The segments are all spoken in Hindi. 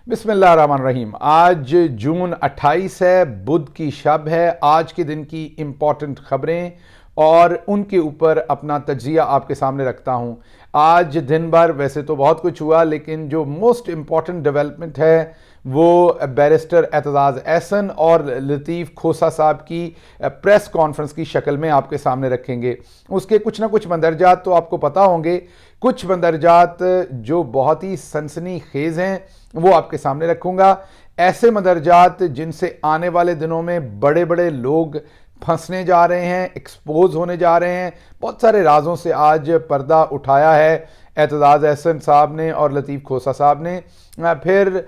बिस्मिल्लाहिर्रहमानिर्रहीम। आज जून 28 है, बुध की शब है। आज के दिन की इम्पॉर्टेंट खबरें और उनके ऊपर अपना तज्जिया आपके सामने रखता हूं। आज दिन भर वैसे तो बहुत कुछ हुआ, लेकिन जो मोस्ट इम्पॉर्टेंट डेवलपमेंट है वो बैरिस्टर एतजाज़ एहसन और लतीफ़ खोसा साहब की प्रेस कॉन्फ्रेंस की शक्ल में आपके सामने रखेंगे। उसके कुछ ना कुछ मंदरजात तो आपको पता होंगे, कुछ मंदरजात जो बहुत ही सनसनीखेज़ हैं वो आपके सामने रखूंगा। ऐसे मंदरजात जिनसे आने वाले दिनों में बड़े बड़े लोग फंसने जा रहे हैं, एक्सपोज होने जा रहे हैं। बहुत सारे राजों से आज पर्दा उठाया है एतजाज़ एहसन साहब ने और लतीफ़ खोसा साहब ने। फिर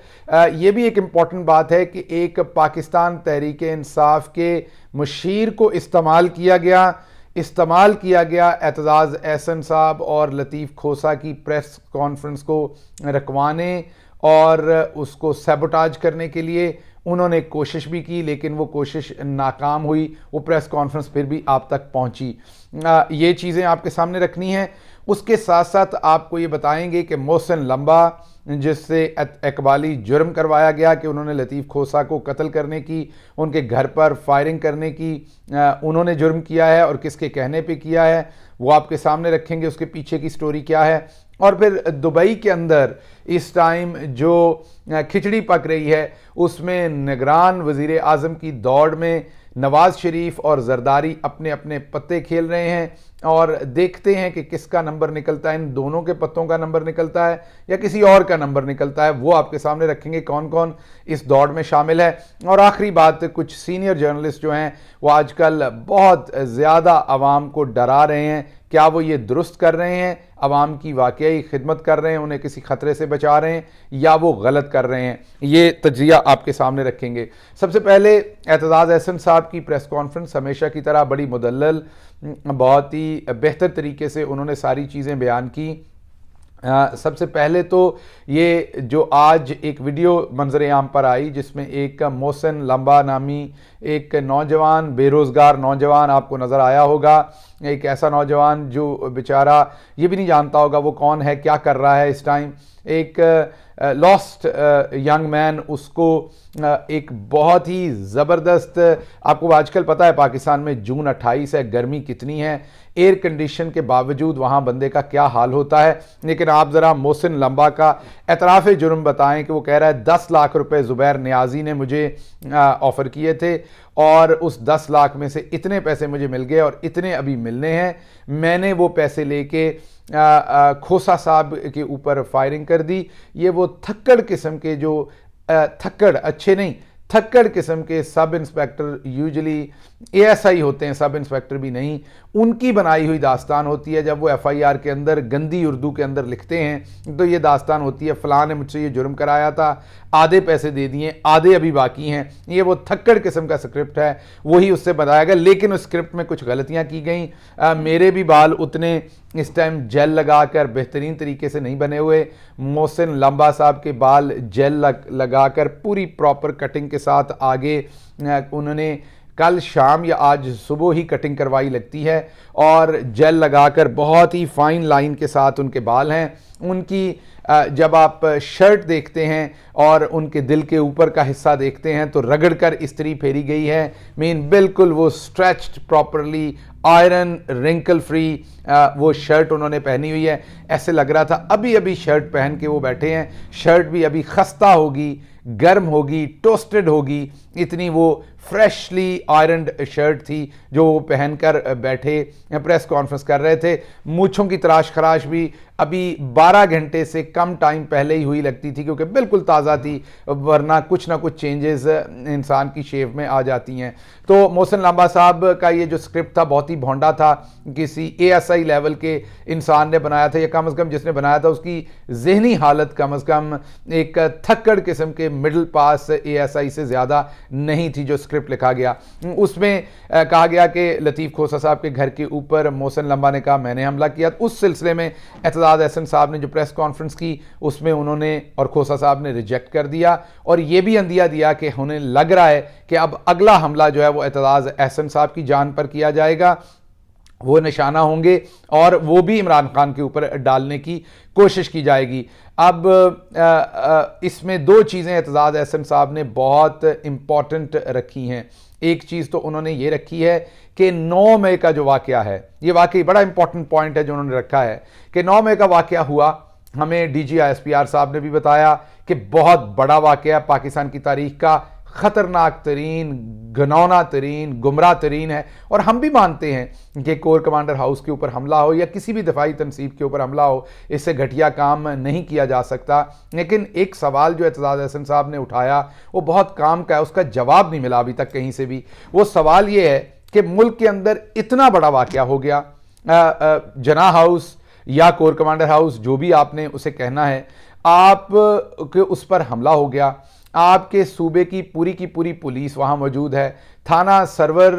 ये भी एक इम्पॉर्टेंट बात है कि एक पाकिस्तान तहरीक इंसाफ के मुशीर को इस्तेमाल किया गया एतजाज़ एहसन साहब और लतीफ़ खोसा की प्रेस कॉन्फ्रेंस को रखवाने और उसको सैबोटाज करने के लिए। उन्होंने कोशिश भी की, लेकिन वो कोशिश नाकाम हुई। वो प्रेस कॉन्फ्रेंस फिर भी आप तक पहुंची। ये चीज़ें आपके सामने रखनी हैं। उसके साथ साथ आपको ये बताएंगे कि मोहसिन लंबा, जिससे इकबाली जुर्म करवाया गया कि उन्होंने लतीफ़ खोसा को कत्ल करने की, उनके घर पर फायरिंग करने की उन्होंने जुर्म किया है और किसके कहने पे किया है, वो आपके सामने रखेंगे। उसके पीछे की स्टोरी क्या है। और फिर दुबई के अंदर इस टाइम जो खिचड़ी पक रही है, उसमें निगरान वज़ीर आज़म की दौड़ में नवाज शरीफ और जरदारी अपने अपने पत्ते खेल रहे हैं। और देखते हैं कि किसका नंबर निकलता है, इन दोनों के पत्तों का नंबर निकलता है या किसी और का नंबर निकलता है। वो आपके सामने रखेंगे कौन कौन इस दौड़ में शामिल है। और आखिरी बात, कुछ सीनियर जर्नलिस्ट जो हैं वो आजकल बहुत ज़्यादा आवाम को डरा रहे हैं। क्या वो ये दुरुस्त कर रहे हैं, आवाम की वाकई खिदमत कर रहे हैं, उन्हें किसी खतरे से बचा रहे हैं, या वो गलत कर रहे हैं, ये तज्जिया आपके सामने रखेंगे। सबसे पहले एतजाज़ एहसन साहब की प्रेस कॉन्फ्रेंस हमेशा की तरह बड़ी मुदल्लल, बहुत ही बेहतर तरीके से उन्होंने सारी चीज़ें बयान की। सबसे पहले तो ये जो आज एक वीडियो मंजर आम पर आई, जिसमें एक मोहसिन लंबा नामी एक नौजवान, बेरोज़गार नौजवान आपको नज़र आया होगा। एक ऐसा नौजवान जो बेचारा ये भी नहीं जानता होगा वो कौन है, क्या कर रहा है इस टाइम। एक लॉस्ट यंग मैन, उसको एक बहुत ही ज़बरदस्त, आपको आजकल पता है पाकिस्तान में जून 28 है, गर्मी कितनी है, एयर कंडीशन के बावजूद वहाँ बंदे का क्या हाल होता है। लेकिन आप ज़रा मोहसिन लंबा का एतराफ़ जुर्म बताएं कि वो कह रहा है 10 लाख रुपए ज़ुबैर नियाज़ी ने मुझे ऑफ़र किए थे और उस 10 लाख में से इतने पैसे मुझे मिल गए और इतने अभी मिलने हैं। मैंने वो पैसे लेके खोसा साहब के ऊपर फायरिंग कर दी। ये वो थक्कड़ किस्म के, जो थक्कड़ अच्छे नहीं, थक्कड़ किस्म के सब इंस्पेक्टर, यूजुअली एएसआई होते हैं, सब इंस्पेक्टर भी नहीं, उनकी बनाई हुई दास्तान होती है। जब वो एफआईआर के अंदर गंदी उर्दू के अंदर लिखते हैं तो ये दास्तान होती है, फ़लाँ ने मुझसे ये जुर्म कराया था, आधे पैसे दे दिए, आधे अभी बाकी हैं। ये वो थक्कड़ किस्म का स्क्रिप्ट है, वही उससे बताया गया। लेकिन उस स्क्रिप्ट में कुछ गलतियाँ की गई। मेरे भी बाल उतने इस टाइम जेल लगाकर बेहतरीन तरीके से नहीं बने हुए। मोहसिन लंबा साहब के बाल जेल लगाकर पूरी प्रॉपर कटिंग के साथ आगे उन्होंने कल शाम या आज सुबह ही कटिंग करवाई लगती है, और जेल लगाकर बहुत ही फाइन लाइन के साथ उनके बाल हैं। उनकी जब आप शर्ट देखते हैं और उनके दिल के ऊपर का हिस्सा देखते हैं तो रगड़ कर इस्त्री फेरी गई है। मीन बिल्कुल वो stretched properly, iron wrinkle free वो शर्ट उन्होंने पहनी हुई है। ऐसे लग रहा था अभी अभी शर्ट पहन के वो बैठे हैं, शर्ट भी अभी खस्ता होगी, गर्म होगी, टोस्टेड होगी, इतनी वो फ्रेशली आयरन्ड शर्ट थी जो वो पहनकर बैठे प्रेस कॉन्फ्रेंस कर रहे थे। मूंछों की तराश खराश भी अभी 12 घंटे से कम टाइम पहले ही हुई लगती थी, क्योंकि बिल्कुल ताज़ा थी, वरना कुछ ना कुछ चेंजेस इंसान की शेव में आ जाती हैं। तो मोहसिन लांबा साहब का ये जो स्क्रिप्ट था बहुत ही भोंडा था, किसी एएसआई लेवल के इंसान ने बनाया था, या कम से कम जिसने बनाया था उसकी जहनी हालत कम से कम एक थक्कड़ किस्म के मिडिल पास एएसआई से ज़्यादा नहीं थी। जो स्क्रिप्ट लिखा गया उसमें कहा गया कि लतीफ़ खोसा साहब के घर के ऊपर मोहसिन लंबा ने कहा मैंने हमला किया। उस सिलसिले में एतजाज़ एहसन साहब ने जो प्रेस कॉन्फ्रेंस की उसमें उन्होंने और खोसा साहब ने रिजेक्ट कर दिया, और ये भी अंदिया दिया कि उन्हें लग रहा है कि अब अगला हमला जो है वो एतजाज़ एहसन साहब की जान पर किया जाएगा। वो निशाना होंगे और वो भी इमरान खान के ऊपर डालने की कोशिश की जाएगी। अब इसमें दो चीज़ें एतजाज़ अहसन साहब ने बहुत इम्पॉर्टेंट रखी हैं। एक चीज़ तो उन्होंने ये रखी है कि 9 मई का जो वाक़या है, ये वाकई बड़ा इंपॉर्टेंट पॉइंट है जो उन्होंने रखा है कि 9 मई का वाक़या हुआ। हमें डीजी ISPR साहब ने भी बताया कि बहुत बड़ा वाक़या पाकिस्तान की तारीख का ख़तरनाक तरीन, घिनौना तरीन, गुमराह तरीन है। और हम भी मानते हैं कि कोर कमांडर हाउस के ऊपर हमला हो या किसी भी दफाई तनसीब के ऊपर हमला हो, इससे घटिया काम नहीं किया जा सकता। लेकिन एक सवाल जो एतजाज़ अहसन साहब ने उठाया वो बहुत काम का है, उसका जवाब नहीं मिला अभी तक कहीं से भी। वो सवाल ये है कि मुल्क के अंदर इतना बड़ा वाक़या हो गया, जना हाउस या कोर कमांडर हाउस जो भी आपने उसे कहना है, आप के उस पर हमला हो गया। आपके सूबे की पूरी पुलिस वहाँ मौजूद है। थाना सरवर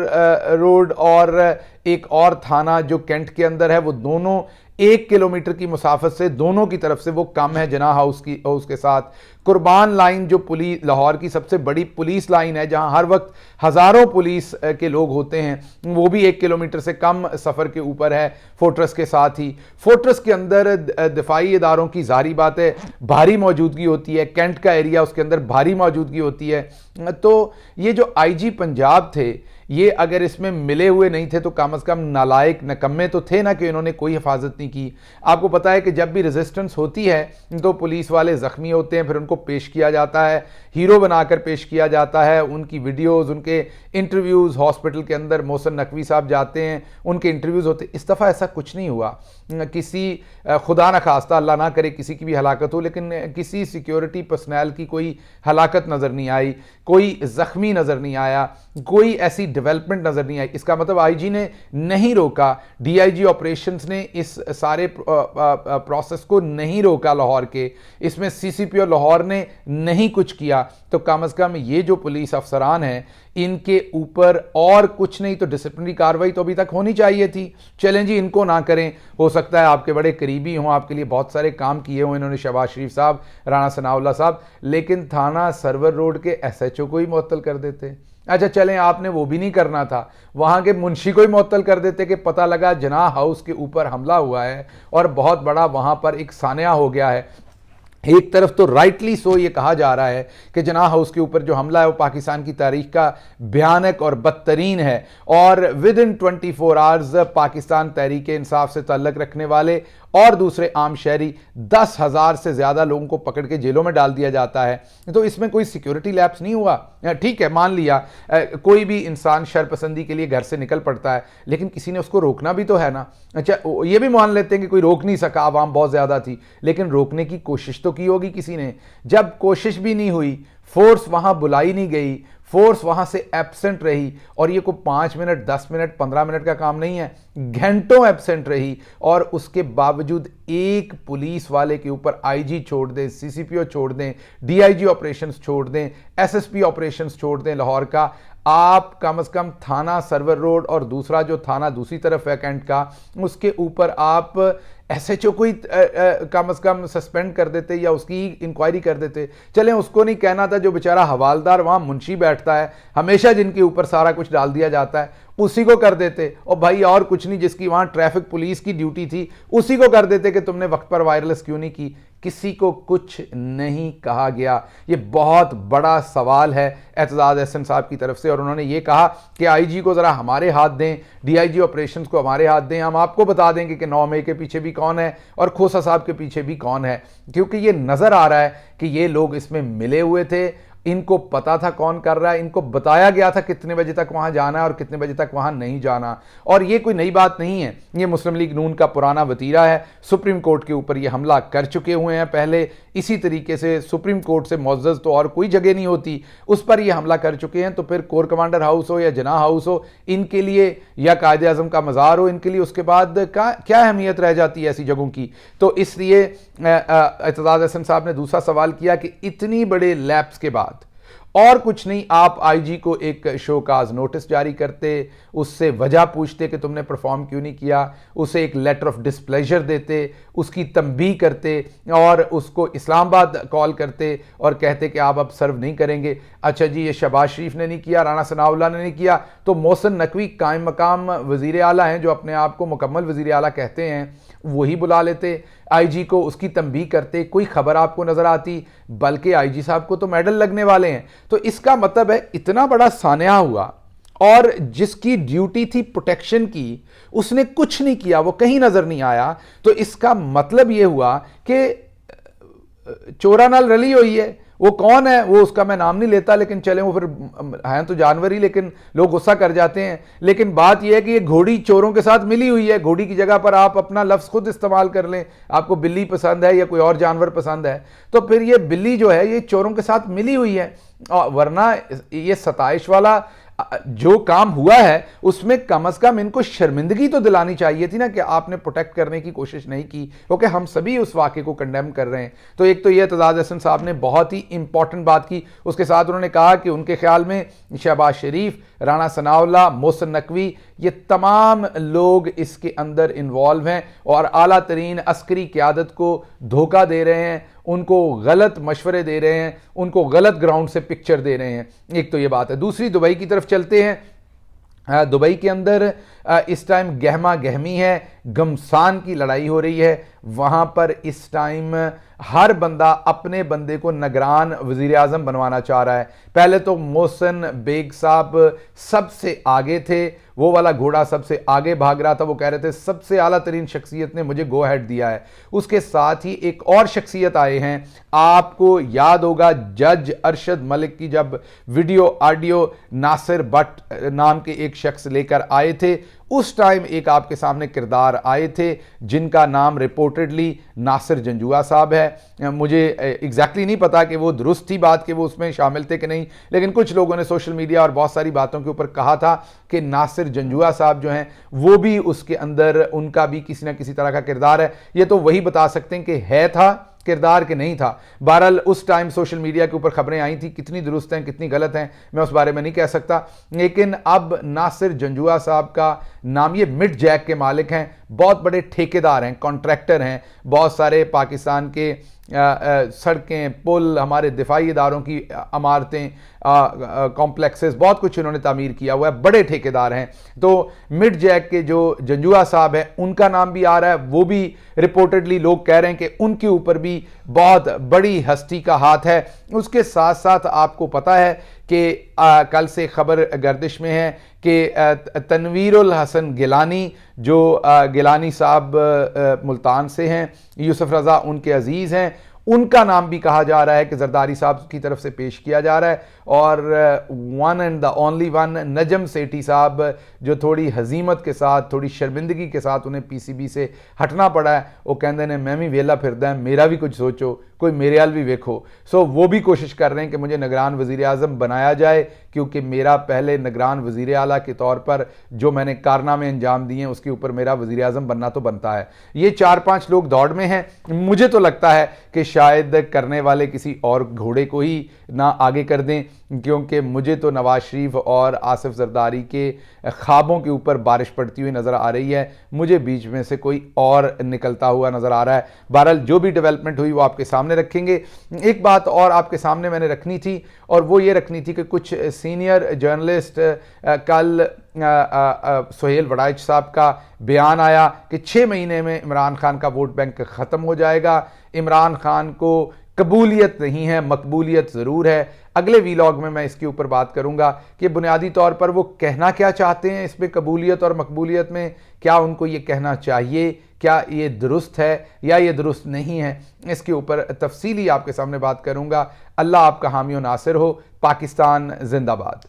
रोड और एक और थाना जो कैंट के अंदर है, वो दोनों 1 किलोमीटर की मुसाफत से दोनों की तरफ से वो कम है जना हाउस के साथ। कुर्बान लाइन जो पुलिस लाहौर की सबसे बड़ी पुलिस लाइन है, जहां हर वक्त हज़ारों पुलिस के लोग होते हैं, वो भी 1 किलोमीटर से कम सफ़र के ऊपर है फोर्ट्रेस के साथ ही। फोर्ट्रेस के अंदर दिफाई इदारों की ज़ाहिर बात है भारी मौजूदगी होती है, कैंट का एरिया उसके अंदर भारी मौजूदगी होती है। तो ये जो IG पंजाब थे, ये अगर इसमें मिले हुए नहीं थे तो कम अज़ कम नालायक नकम्मे तो थे ना कि इन्होंने कोई हिफाजत नहीं की। आपको पता है कि जब भी रेजिस्टेंस होती है तो पुलिस वाले ज़ख्मी होते हैं, फिर उनको पेश किया जाता है, हीरो बनाकर पेश किया जाता है। उनकी वीडियोज़, उनके इंटरव्यूज़, हॉस्पिटल के अंदर मोहसिन नकवी साहब जाते हैं, उनके इंटरव्यूज़ होते। इस दफ़ा ऐसा कुछ नहीं हुआ। किसी खुदा न खास्ता, अल्लाह ना करे किसी की भी हलाकत हो, लेकिन किसी सिक्योरिटी पर्सनल की कोई हलाकत नज़र नहीं आई, कोई ज़ख्मी नज़र नहीं आया, कोई ऐसी डेवलपमेंट नज़र नहीं आई। इसका मतलब IG ने नहीं रोका, DIG ऑपरेशंस ने इस सारे प्रोसेस को नहीं रोका लाहौर के, इसमें CCP और लाहौर ने नहीं कुछ किया। तो कम अज़ कम ये जो पुलिस अफसरान हैं, इनके ऊपर और कुछ नहीं तो डिसिप्लिनरी कार्रवाई तो अभी तक होनी चाहिए थी। चलें जी, इनको ना करें। हो सकता है आपके बड़े करीबी हों, आपके लिए बहुत सारे काम किए हों इन्होंने, शहबाज शरीफ साहब, राणा सनाउल्लाह साहब, लेकिन थाना सरवर रोड के SHO को ही मुअत्तल कर देते। अच्छा चलें, आपने वो भी नहीं करना था, वहाँ के मुंशी को ही मुअत्तल कर देते कि पता लगा जना हाउस के ऊपर हमला हुआ है और बहुत बड़ा वहाँ पर एक सानिया हो गया है। एक तरफ तो राइटली सो ये कहा जा रहा है कि जना हाउस के ऊपर जो हमला है वो पाकिस्तान की तारीख का भयानक और बदतरीन है, और with in 24 hours Pakistan Tehreek Insaf से ताल्लुक़ रखने वाले और दूसरे आम शहरी 10,000 से ज़्यादा लोगों को पकड़ के जेलों में डाल दिया जाता है। तो इसमें कोई सिक्योरिटी लैप्स नहीं हुआ। ठीक है, मान लिया कोई भी इंसान शरपसंदी के लिए घर से निकल पड़ता है, लेकिन किसी ने उसको रोकना भी तो है ना। अच्छा, ये भी मान लेते हैं कि कोई रोक नहीं सका, आवाम बहुत ज़्यादा थी, लेकिन रोकने की कोशिश तो की होगी किसी ने। जब कोशिश भी नहीं हुई, फोर्स वहाँ बुलाई नहीं गई, फोर्स वहाँ से एब्सेंट रही, और ये कोई 5 मिनट, 10 मिनट, 15 मिनट का काम नहीं है, घंटों एब्सेंट रही, और उसके बावजूद एक पुलिस वाले के ऊपर IG छोड़ दें, CCPO छोड़ दें, DIG ऑपरेशंस छोड़ दें, SSP ऑपरेशंस छोड़ दें लाहौर का, आप कम से कम थाना सरवर रोड और दूसरा जो थाना दूसरी तरफ है कैंट का, उसके ऊपर आप SHO को ही कम से कम सस्पेंड कर देते या उसकी इंक्वायरी कर देते। चलें, उसको नहीं कहना था, जो बेचारा हवालदार वहाँ मुंशी बैठता है, हमेशा जिनके ऊपर सारा कुछ डाल दिया जाता है, उसी को कर देते। और भाई और कुछ नहीं, जिसकी वहाँ ट्रैफिक पुलिस की ड्यूटी थी, उसी को कर देते कि तुमने वक्त पर वायरलेस क्यों नहीं की। किसी को कुछ नहीं कहा गया। ये बहुत बड़ा सवाल है एतजाज़ अहसन साहब की तरफ से, और उन्होंने ये कहा कि IG को ज़रा हमारे हाथ दें, DIG ऑपरेशंस को हमारे हाथ दें, हम आपको बता देंगे कि 9 मई के पीछे भी कौन है और खोसा साहब के पीछे भी कौन है। क्योंकि ये नज़र आ रहा है कि ये लोग इसमें मिले हुए थे, इनको पता था कौन कर रहा है, इनको बताया गया था कितने बजे तक वहां जाना है और कितने बजे तक वहां नहीं जाना। और ये कोई नई बात नहीं है, ये मुस्लिम लीग नून का पुराना वतीरा है। सुप्रीम कोर्ट के ऊपर ये हमला कर चुके हुए हैं पहले, इसी तरीके से सुप्रीम कोर्ट से मुअज़्ज़ज़ तो और कोई जगह नहीं होती, उस पर ये हमला कर चुके हैं। तो फिर कोर कमांडर हाउस हो या जना हाउस हो, इनके लिए, या कायदे आज़म का मज़ार हो, इनके लिए उसके बाद क्या अहमियत रह जाती है ऐसी जगहों की। तो इसलिए एतजाज़ अहसन साहब ने दूसरा सवाल किया कि इतनी बड़े लैप्स के बाद और कुछ नहीं, आप आईजी को एक शोकाज नोटिस जारी करते, उससे वजह पूछते कि तुमने परफॉर्म क्यों नहीं किया, उसे एक लेटर ऑफ डिस्प्लेजर देते, उसकी तंबीह करते और उसको इस्लामाबाद कॉल करते और कहते कि आप अब सर्व नहीं करेंगे। अच्छा जी, ये शहबाज शरीफ ने नहीं किया, राणा सनाउल्लाह ने नहीं किया, तो मोहसिन नकवी कायम मकाम वज़ीर आला हैं, जो अपने आप को मुकम्मल वज़ीर आला कहते हैं, वही बुला लेते आईजी को, उसकी तंबीह करते, कोई खबर आपको नजर आती, बल्कि आईजी साहब को तो मेडल लगने वाले हैं। तो इसका मतलब है इतना बड़ा सान्या हुआ और जिसकी ड्यूटी थी प्रोटेक्शन की, उसने कुछ नहीं किया, वो कहीं नजर नहीं आया। तो इसका मतलब यह हुआ कि चोरा नाल रली हुई है। वो कौन है, वो उसका मैं नाम नहीं लेता, लेकिन चले वो फिर हैं तो जानवर ही, लेकिन लोग गुस्सा कर जाते हैं। लेकिन बात यह है कि ये घोड़ी चोरों के साथ मिली हुई है। घोड़ी की जगह पर आप अपना लफ्ज़ खुद इस्तेमाल कर लें, आपको बिल्ली पसंद है या कोई और जानवर पसंद है, तो फिर ये बिल्ली जो है ये चोरों के साथ मिली हुई है। वरना ये सताइश वाला जो काम हुआ है उसमें कम से कम इनको शर्मिंदगी तो दिलानी चाहिए थी ना, कि आपने प्रोटेक्ट करने की कोशिश नहीं की, क्योंकि हम सभी उस वाक़े को कंडेम कर रहे हैं। तो एक तो ये एतजाज़ हसन साहब ने बहुत ही इंपॉर्टेंट बात की। उसके साथ उन्होंने कहा कि उनके ख्याल में शहबाज शरीफ, राणा सनाउल्लाह, मोहसिन नकवी, ये तमाम लोग इसके अंदर इन्वॉल्व हैं और आला तरीन अस्करी क़यादत को धोखा दे रहे हैं, उनको गलत मशवरे दे रहे हैं, उनको गलत ग्राउंड से पिक्चर दे रहे हैं। एक तो ये बात है। दूसरी, दुबई की तरफ चलते हैं। दुबई के अंदर इस टाइम गहमा गहमी है, गमसान की लड़ाई हो रही है। वहाँ पर इस टाइम हर बंदा अपने बंदे को निगरान वज़ीर आज़म बनवाना चाह रहा है। पहले तो मोहसिन बेग साहब सबसे आगे थे, वो वाला घोड़ा सबसे आगे भाग रहा था, वो कह रहे थे सबसे आला तरीन शख्सियत ने मुझे गो हेड दिया है। उसके साथ ही एक और शख्सियत आए हैं, आपको याद होगा जज अरशद मलिक की जब वीडियो ऑडियो नासिर भट्ट नाम के एक शख्स लेकर आए थे, उस टाइम एक आपके सामने किरदार आए थे जिनका नाम रिपोर्टेडली नासिर जंजुआ साहब है। मुझे एग्जैक्टली नहीं पता कि वो दुरुस्त थी बात कि वो उसमें शामिल थे कि नहीं, लेकिन कुछ लोगों ने सोशल मीडिया और बहुत सारी बातों के ऊपर कहा था कि नासिर जंजुआ साहब जो हैं वो भी उसके अंदर, उनका भी किसी ना किसी तरह का किरदार है। ये तो वही बता सकते हैं कि है था किरदार के नहीं था। बहरहाल उस टाइम सोशल मीडिया के ऊपर खबरें आई थी, कितनी दुरुस्त हैं कितनी गलत हैं मैं उस बारे में नहीं कह सकता। लेकिन अब नासिर जंजुआ साहब का नाम, ये मिड जैक के मालिक हैं, बहुत बड़े ठेकेदार हैं, कॉन्ट्रैक्टर हैं, बहुत सारे पाकिस्तान के सड़कें, पुल, हमारे दिफाई इदारों की इमारतें, कॉम्प्लेक्सेस, बहुत कुछ इन्होंने तामीर किया हुआ है, बड़े ठेकेदार हैं। तो मिड जैक के जो जंजुआ साहब हैं उनका नाम भी आ रहा है, वो भी रिपोर्टेडली लोग कह रहे हैं कि उनके ऊपर भी बहुत बड़ी हस्ती का हाथ है। उसके साथ साथ आपको पता है कि कल से खबर गर्दिश में है कि तनवीरुल हसन गिलानी, जो गिलानी साहब मुल्तान से हैं, यूसुफ रज़ा उनके अजीज़ हैं, उनका नाम भी कहा जा रहा है कि जरदारी साहब की तरफ से पेश किया जा रहा है। और one and the only one Najam Sethi साहब, जो थोड़ी हजीमत के साथ, थोड़ी शर्मिंदगी के साथ उन्हें पीसीबी से हटना पड़ा है, वो कहते हैं मैं भी वेला फिरदा है, मेरा भी कुछ सोचो, कोई मेरे हाल भी देखो। सो वो भी कोशिश कर रहे हैं कि मुझे निगरान वज़ीर आज़म बनाया जाए, क्योंकि मेरा पहले निगरान वज़ीर आला के तौर पर जो मैंने कारनामे अंजाम दिए हैं उसके ऊपर मेरा वज़ीर आज़म बनना तो बनता है। ये 4-5 लोग दौड़ में हैं। मुझे तो लगता है कि शायद करने वाले किसी और घोड़े को ही ना आगे कर दें, क्योंकि मुझे तो नवाज शरीफ और आसिफ जरदारी के ख्वाबों के ऊपर बारिश पड़ती हुई नज़र आ रही है। मुझे बीच में से कोई और निकलता हुआ नज़र आ रहा है। बहरहाल जो भी डेवलपमेंट हुई वो आपके सामने रखेंगे। एक बात और आपके सामने मैंने रखनी थी, और वो ये रखनी थी कि कुछ सीनियर जर्नलिस्ट, कल सुहेल वड़ाइच साहब का बयान आया कि 6 महीने में इमरान खान का वोट बैंक ख़त्म हो जाएगा। इमरान खान को कबूलियत नहीं है, मकबूलियत ज़रूर है। अगले वीलॉग में मैं इसके ऊपर बात करूंगा कि बुनियादी तौर पर वो कहना क्या चाहते हैं इसमें, कबूलियत और मकबूलियत में क्या उनको ये कहना चाहिए, क्या ये दुरुस्त है या ये दुरुस्त नहीं है, इसके ऊपर तफसीली आपके सामने बात करूंगा। अल्लाह आपका हामी और नासिर हो। पाकिस्तान जिंदाबाद।